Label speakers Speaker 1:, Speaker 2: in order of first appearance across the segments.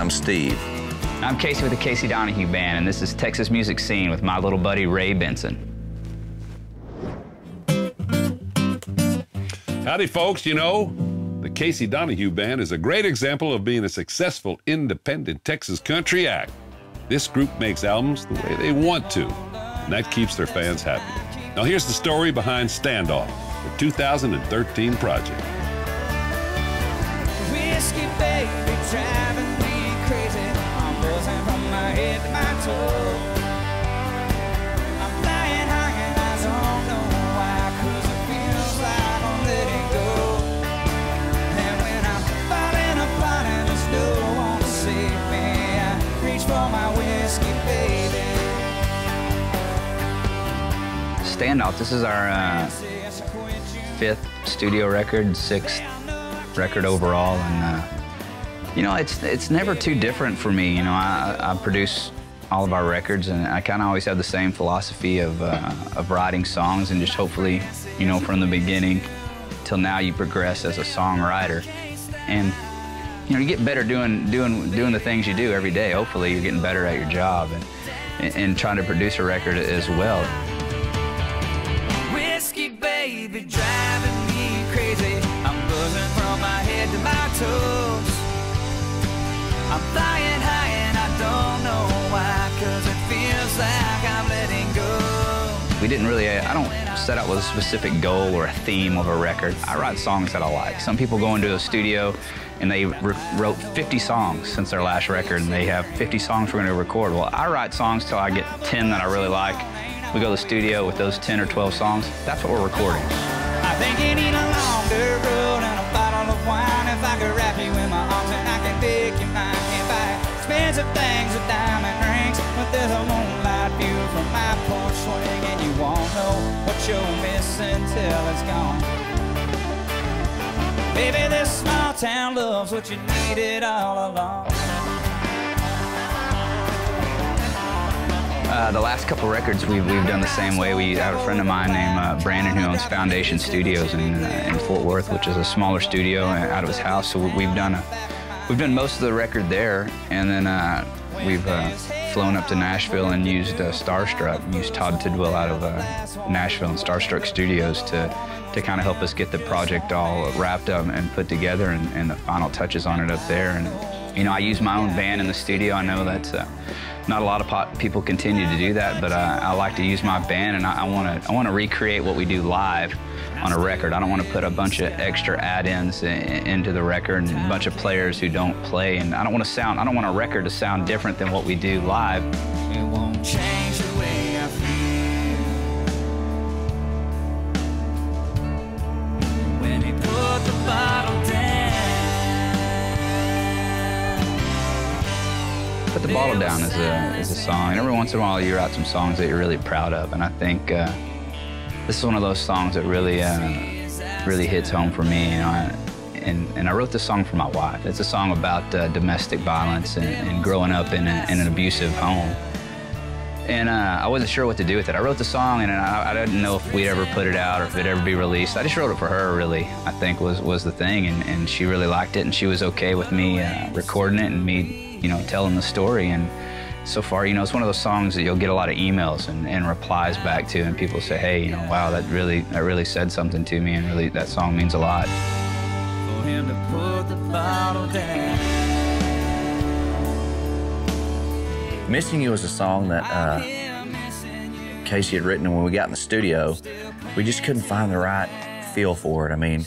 Speaker 1: I'm Steve.
Speaker 2: I'm Casey with the Casey Donahew Band, and this is Texas Music Scene with my little buddy Ray Benson.
Speaker 3: Howdy, folks. You know, the Casey Donahew Band is a great example of being a successful independent Texas country act. This group makes albums the way they want to, and that keeps their fans happy. Now here's the story behind Standoff, the 2013 project.
Speaker 4: Whiskey baby driving me crazy. I'm buzzing from my head to my toe. I'm flying high and I don't know why, 'cause it feels like I'm letting go. And when I'm falling apart and there's no one to save me, I reach for my whiskey baby.
Speaker 2: Standoff, this is our 5th studio record, 6th record overall, and you know, it's never too different for me. You know, I produce all of our records, and I kind of always have the same philosophy of writing songs, and just hopefully, you know, from the beginning till now, you progress as a songwriter, and you know, you get better doing the things you do every day. Hopefully, you're getting better at your job, and trying to produce a record as well.
Speaker 4: Whiskey baby driving me crazy. I'm buzzing from my head to my toes. I'm flying high and I don't know why, 'cause it feels like I'm letting go.
Speaker 2: We didn't really, I don't set out with a specific goal or a theme of a record. I write songs that I like. Some people go into a studio and they wrote 50 songs since their last record, and they have 50 songs we're going to record. Well, I write songs till I get 10 that I really like. We go to the studio with those 10 or 12 songs. That's what we're recording.
Speaker 4: I think you need a longer road and a bottle of wine. If I could wrap you in my arms and I can take your mind. Can't buy expensive things with diamond rings, but there's a moonlight view from my porch swing, and you won't know what you're missing till it's gone. Baby, this small town love's what you needed all along.
Speaker 2: The last couple records we've done the same way. We have a friend of mine named Brandon who owns Foundation Studios in Fort Worth, which is a smaller studio out of his house. So we've done most of the record there, and then we've flown up to Nashville and used Starstruck, used Todd Tidwell out of Nashville and Starstruck Studios to kind of help us get the project all wrapped up and put together, and the final touches on it up there. And you know, I use my own band in the studio. I know that's not a lot of people continue to do that, but I like to use my band, and I want to recreate what we do live on a record. I don't want to put a bunch of extra add-ins into the record and a bunch of players who don't play, and I don't want a record to sound different than what we do live.
Speaker 4: It won't change the way I feel when he put the bottle down.
Speaker 2: Put the Bottle Down is a song, and every once in a while you write some songs that you're really proud of, and I think this is one of those songs that really hits home for me. You know, and I wrote this song for my wife. It's a song about domestic violence and growing up in an abusive home, and I wasn't sure what to do with it. I wrote the song, and I didn't know if we'd ever put it out or if it'd ever be released. I just wrote it for her, really, I think was the thing, and she really liked it, and she was okay with me recording it and me, you know, telling the story. And so far, you know, it's one of those songs that you'll get a lot of emails and replies back to, and people say, hey, you know, wow, that really said something to me, and really that song means a lot.
Speaker 4: For him to put the bottle down.
Speaker 1: Missing You is a song that Casey had written, and when we got in the studio, we just couldn't find the right feel for it. I mean,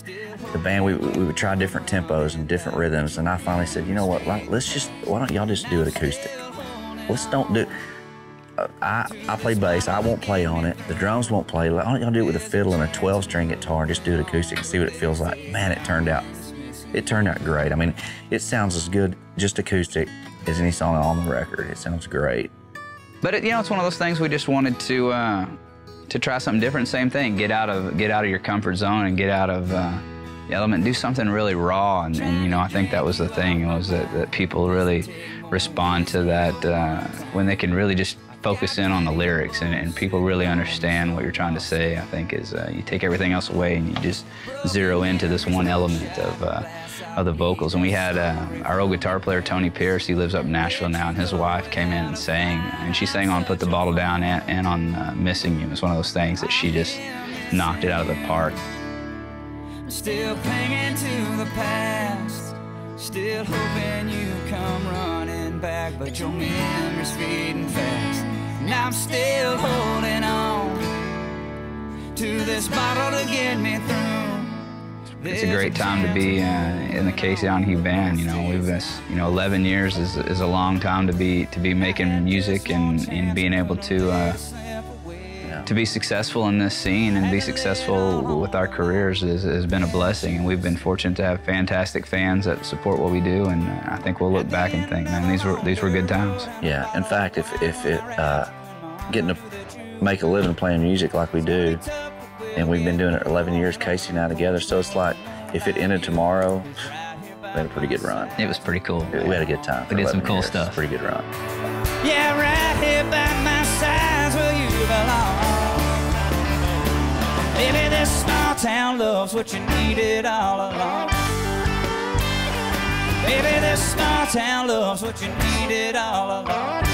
Speaker 1: the band, we would try different tempos and different rhythms, and I finally said, you know what, why don't y'all just do it acoustic? Let's don't do, I play bass, I won't play on it, the drums won't play, why don't y'all do it with a fiddle and a 12-string guitar, just do it acoustic and see what it feels like. Man, it turned out great. I mean, it sounds as good just acoustic as any song on the record. It sounds great.
Speaker 2: But you know, it's one of those things we just wanted to try something different. Same thing, get out of your comfort zone and get out of the element, do something really raw, and you know, I think that was the thing, was that people really respond to that when they can really just focus in on the lyrics and people really understand what you're trying to say, I think, is you take everything else away and you just zero into this one element of the vocals. And we had our old guitar player, Tony Pierce, he lives up in Nashville now, and his wife came in and sang. And she sang on Put the Bottle Down and on Missing You. It's one of those things that she just knocked it out of the park.
Speaker 4: Still clinging to the past, still hoping you come running back, but your memory's fading fast. And I'm still holding on to this bottle to get me through.
Speaker 2: It's a great time to be in the Casey Donahew Band. You know, we've been, 11 years is a long time to be making music and being able to be successful in this scene and be successful with our careers has been a blessing. And we've been fortunate to have fantastic fans that support what we do. And I think we'll look back and think, man, these were good times.
Speaker 1: Yeah. In fact, if getting to make a living playing music like we do, and we've been doing it 11 years, Casey and I together, so it's like, if it ended tomorrow, we had a pretty good run.
Speaker 2: It was pretty cool.
Speaker 1: We had a good time.
Speaker 2: We did some cool stuff.
Speaker 1: Pretty good run.
Speaker 4: Yeah, right here by my side's where you belong. Maybe this small town love's what you needed all along. Maybe this small town love's what you needed all along.